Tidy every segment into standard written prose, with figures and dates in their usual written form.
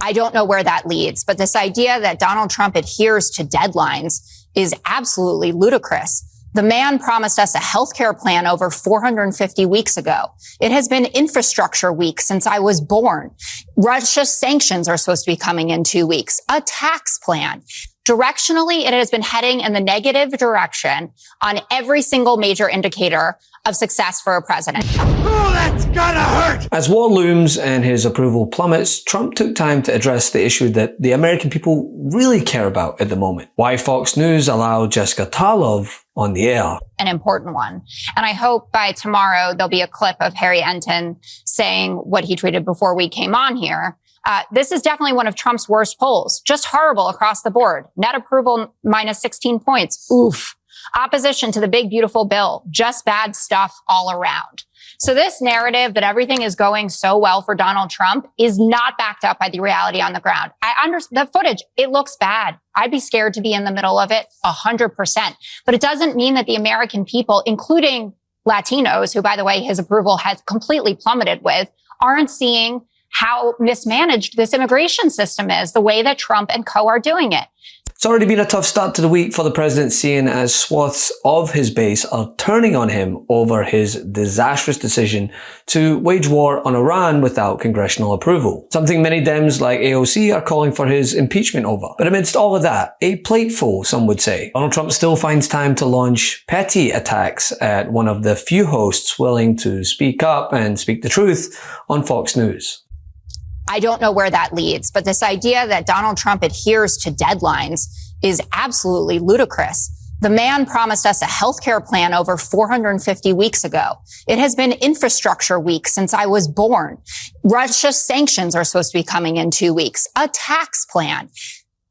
I don't know where that leads, but this idea that Donald Trump adheres to deadlines is absolutely ludicrous. The man promised us a healthcare plan over 450 weeks ago. It has been infrastructure week since I was born. Russia's sanctions are supposed to be coming in 2 weeks. A tax plan. Directionally, it has been heading in the negative direction on every single major indicator of success for a president. Oh, that's gonna hurt! As war looms and his approval plummets, Trump took time to address the issue that the American people really care about at the moment. Why Fox News allowed Jessica Tarlov on the air. An important one. And I hope by tomorrow there'll be a clip of Harry Enton saying what he tweeted before we came on here. This is definitely one of Trump's worst polls. Just horrible across the board. Net approval minus 16 points. Oof. Opposition to the big, beautiful bill. Just bad stuff all around. So this narrative that everything is going so well for Donald Trump is not backed up by the reality on the ground. I understand the footage. It looks bad. I'd be scared to be in the middle of it 100%. But it doesn't mean that the American people, including Latinos, who, by the way, his approval has completely plummeted with, aren't seeing how mismanaged this immigration system is, the way that Trump and co are doing it. It's already been a tough start to the week for the president, seeing as swaths of his base are turning on him over his disastrous decision to wage war on Iran without congressional approval. Something many Dems like AOC are calling for his impeachment over. But amidst all of that, a plateful, some would say, Donald Trump still finds time to launch petty attacks at one of the few hosts willing to speak up and speak the truth on Fox News. I don't know where that leads, but this idea that Donald Trump adheres to deadlines is absolutely ludicrous. The man promised us a healthcare plan over 450 weeks ago. It has been infrastructure week since I was born. Russia's sanctions are supposed to be coming in 2 weeks. A tax plan.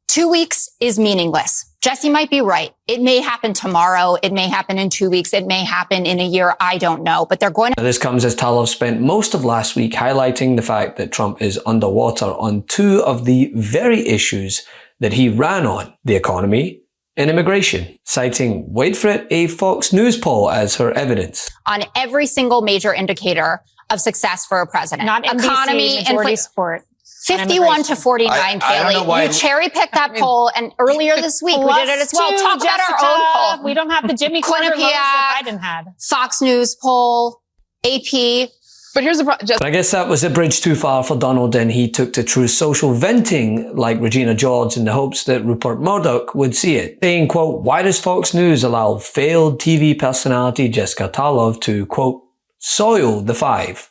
2 weeks is meaningless. Jesse might be right. It may happen tomorrow. It may happen in 2 weeks. It may happen in a year. I don't know, but they're going to. This comes as Tarlov spent most of last week highlighting the fact that Trump is underwater on two of the very issues that he ran on, the economy and immigration, citing, wait for it, a Fox News poll as her evidence. On every single major indicator of success for a president. Not economy, majority support. 51 to 49, Kaylee. You cherry-picked that poll, and earlier this week we did it as well. Talk about our own poll. We don't have the Jimmy Carter loans that Biden had. Fox News poll, AP. But here's the problem. But I guess that was a bridge too far for Donald, and he took to true social venting like Regina George in the hopes that Rupert Murdoch would see it, saying, quote, why does Fox News allow failed TV personality Jessica Tarlov to, quote, soil the five?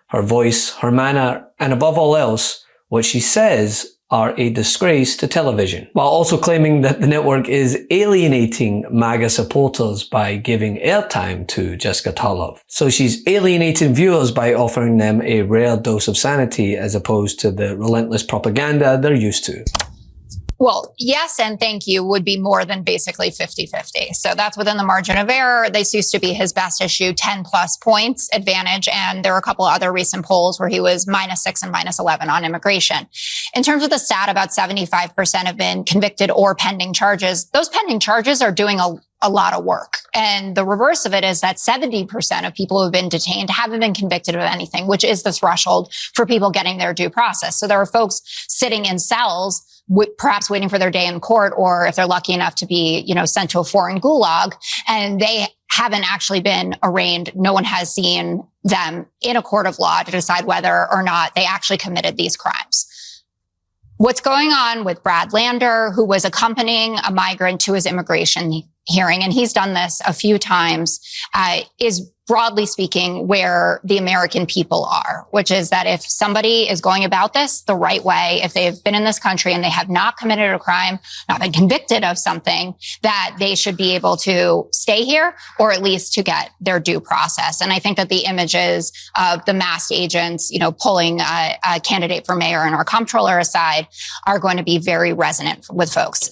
Her voice, her manner, and above all else, what she says are a disgrace to television, while also claiming that the network is alienating MAGA supporters by giving airtime to Jessica Tarlov. So she's alienating viewers by offering them a rare dose of sanity as opposed to the relentless propaganda they're used to. Well, yes and thank you would be more than basically 50-50. So that's within the margin of error. This used to be his best issue, 10 plus points advantage. And there are a couple other recent polls where he was -6 and -11 on immigration. In terms of the stat, about 75% have been convicted or pending charges. Those pending charges are doing a lot of work. And the reverse of it is that 70% of people who have been detained haven't been convicted of anything, which is the threshold for people getting their due process. So there are folks sitting in cells perhaps waiting for their day in court, or if they're lucky enough to be, sent to a foreign gulag, and they haven't actually been arraigned. No one has seen them in a court of law to decide whether or not they actually committed these crimes. What's going on with Brad Lander, who was accompanying a migrant to his immigration hearing, and he's done this a few times, is broadly speaking where the American people are, which is that if somebody is going about this the right way, if they've been in this country and they have not committed a crime, not been convicted of something, that they should be able to stay here or at least to get their due process. And I think that the images of the masked agents, pulling a candidate for mayor and our comptroller aside are going to be very resonant with folks.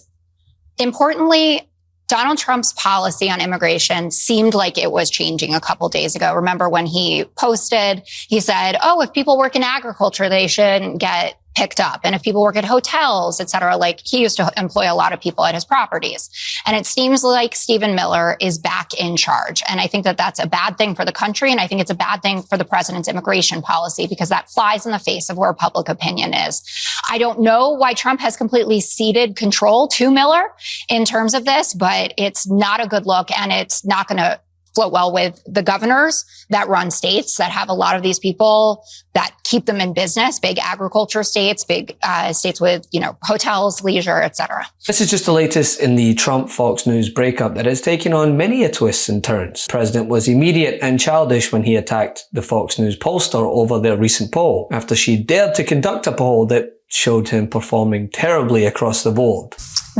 Importantly, Donald Trump's policy on immigration seemed like it was changing a couple days ago. Remember when he posted, he said, if people work in agriculture, they shouldn't get picked up. And if people work at hotels, et cetera, like he used to employ a lot of people at his properties. And it seems like Stephen Miller is back in charge. And I think that that's a bad thing for the country. And I think it's a bad thing for the president's immigration policy because that flies in the face of where public opinion is. I don't know why Trump has completely ceded control to Miller in terms of this, but it's not a good look and it's not going to float well with the governors that run states that have a lot of these people that keep them in business, big agriculture states, big states with, hotels, leisure, et cetera. This is just the latest in the Trump-Fox News breakup that has taken on many a twists and turns. The president was immediate and childish when he attacked the Fox News pollster over their recent poll after she dared to conduct a poll that showed him performing terribly across the board.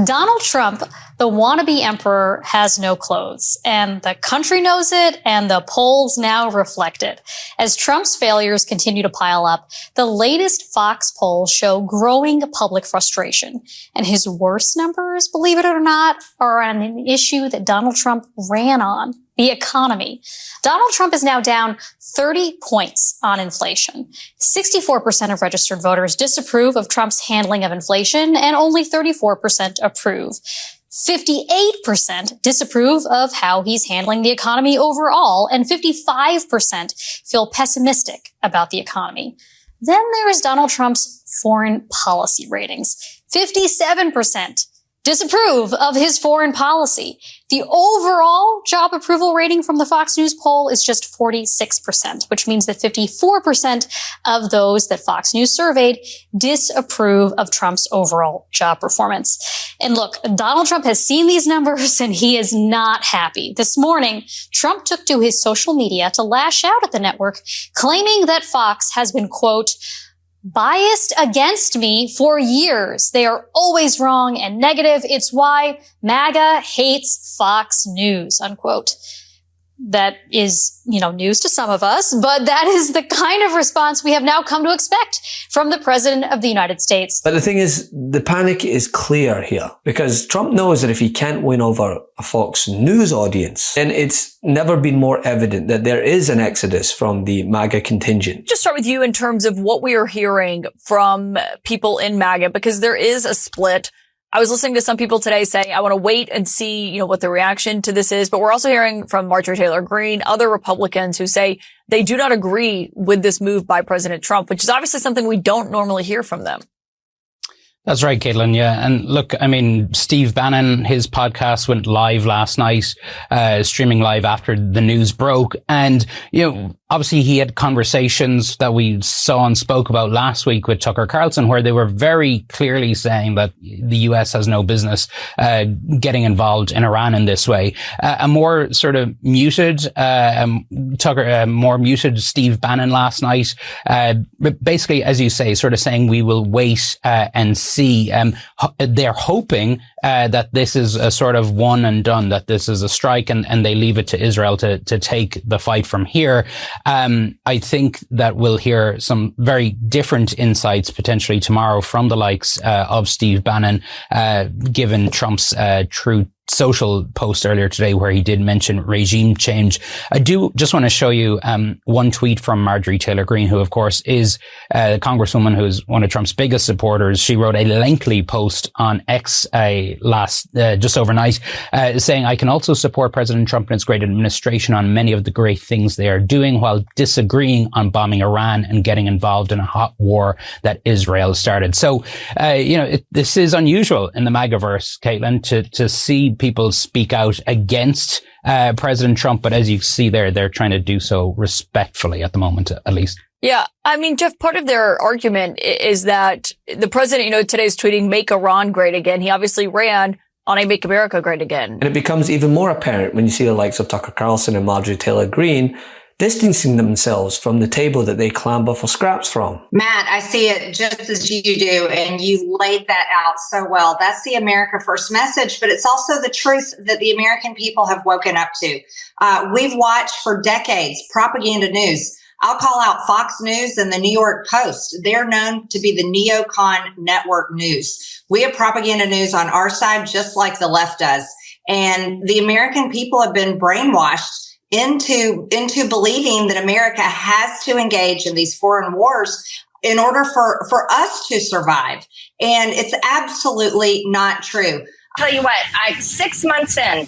Donald Trump, the wannabe emperor, has no clothes, and the country knows it, and the polls now reflect it. As Trump's failures continue to pile up, the latest Fox polls show growing public frustration, and his worst numbers, believe it or not, are on an issue that Donald Trump ran on: the economy. Donald Trump is now down 30 points on inflation. 64% of registered voters disapprove of Trump's handling of inflation, and only 34% approve. 58% disapprove of how he's handling the economy overall, and 55% feel pessimistic about the economy. Then there's Donald Trump's foreign policy ratings. 57% disapprove of his foreign policy. The overall job approval rating from the Fox News poll is just 46%, which means that 54% of those that Fox News surveyed disapprove of Trump's overall job performance. And look, Donald Trump has seen these numbers and he is not happy. This morning, Trump took to his social media to lash out at the network, claiming that Fox has been, quote, biased against me for years. They are always wrong and negative. It's why MAGA hates Fox News, unquote. That is, news to some of us, but that is the kind of response we have now come to expect from the President of the United States. But the thing is, the panic is clear here because Trump knows that if he can't win over a Fox News audience, then it's never been more evident that there is an exodus from the MAGA contingent. Just start with you in terms of what we are hearing from people in MAGA, because there is a split. I was listening to some people today saying, I want to wait and see, what the reaction to this is. But we're also hearing from Marjorie Taylor Greene, other Republicans who say they do not agree with this move by President Trump, which is obviously something we don't normally hear from them. That's right, Caitlin. Yeah. And look, Steve Bannon, his podcast went live last night, streaming live after the news broke. And, obviously he had conversations that we saw and spoke about last week with Tucker Carlson, where they were very clearly saying that the US has no business, getting involved in Iran in this way. A more sort of muted, more muted Steve Bannon last night, basically, as you say, sort of saying we will wait, and see. They're hoping that this is a sort of one and done, that this is a strike and they leave it to Israel to take the fight from here. I think that we'll hear some very different insights potentially tomorrow from the likes of Steve Bannon, given Trump's Truth Social post earlier today where he did mention regime change. I do just want to show you one tweet from Marjorie Taylor Greene, who of course is a congresswoman who is one of Trump's biggest supporters. She wrote a lengthy post on X just overnight, saying, I can also support President Trump and his great administration on many of the great things they are doing while disagreeing on bombing Iran and getting involved in a hot war that Israel started. So, this is unusual in the MAGAverse, Caitlin, to see people speak out against President Trump, but as you see there, they're trying to do so respectfully at the moment, at least. Yeah. Jeff, part of their argument is that the president, today's tweeting, make Iran great again. He obviously ran on a Make America Great Again. And it becomes even more apparent when you see the likes of Tucker Carlson and Marjorie Taylor Greene distancing themselves from the table that they clamber for scraps from. Matt, I see it just as you do, and you laid that out so well. That's the America First message, but it's also the truth that the American people have woken up to. We've watched for decades propaganda news. I'll call out Fox News and the New York Post. They're known to be the neocon network news. We have propaganda news on our side, just like the left does. And the American people have been brainwashed into believing that America has to engage in these foreign wars in order for us to survive. And it's absolutely not true. Tell you what, 6 months in,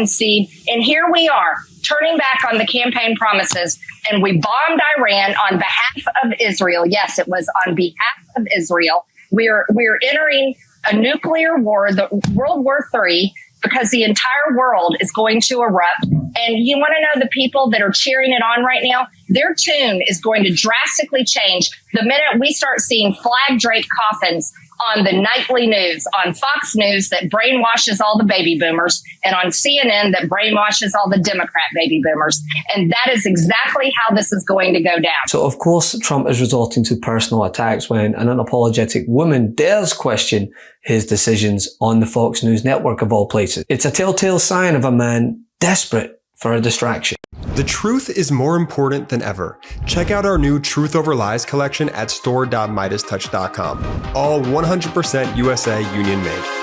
Steve, and here we are turning back on the campaign promises, and we bombed Iran on behalf of Israel. Yes, it was on behalf of Israel. We're entering a nuclear war, the World War III, because the entire world is going to erupt. And you want to know the people that are cheering it on right now? Their tune is going to drastically change the minute we start seeing flag draped coffins on the nightly news, on Fox News that brainwashes all the baby boomers, and on CNN that brainwashes all the Democrat baby boomers. And that is exactly how this is going to go down. So, of course, Trump is resorting to personal attacks when an unapologetic woman dares question his decisions on the Fox News network, of all places. It's a telltale sign of a man desperate for a distraction. The truth is more important than ever. Check out our new Truth Over Lies collection at store.MeidasTouch.com. All 100% USA union made.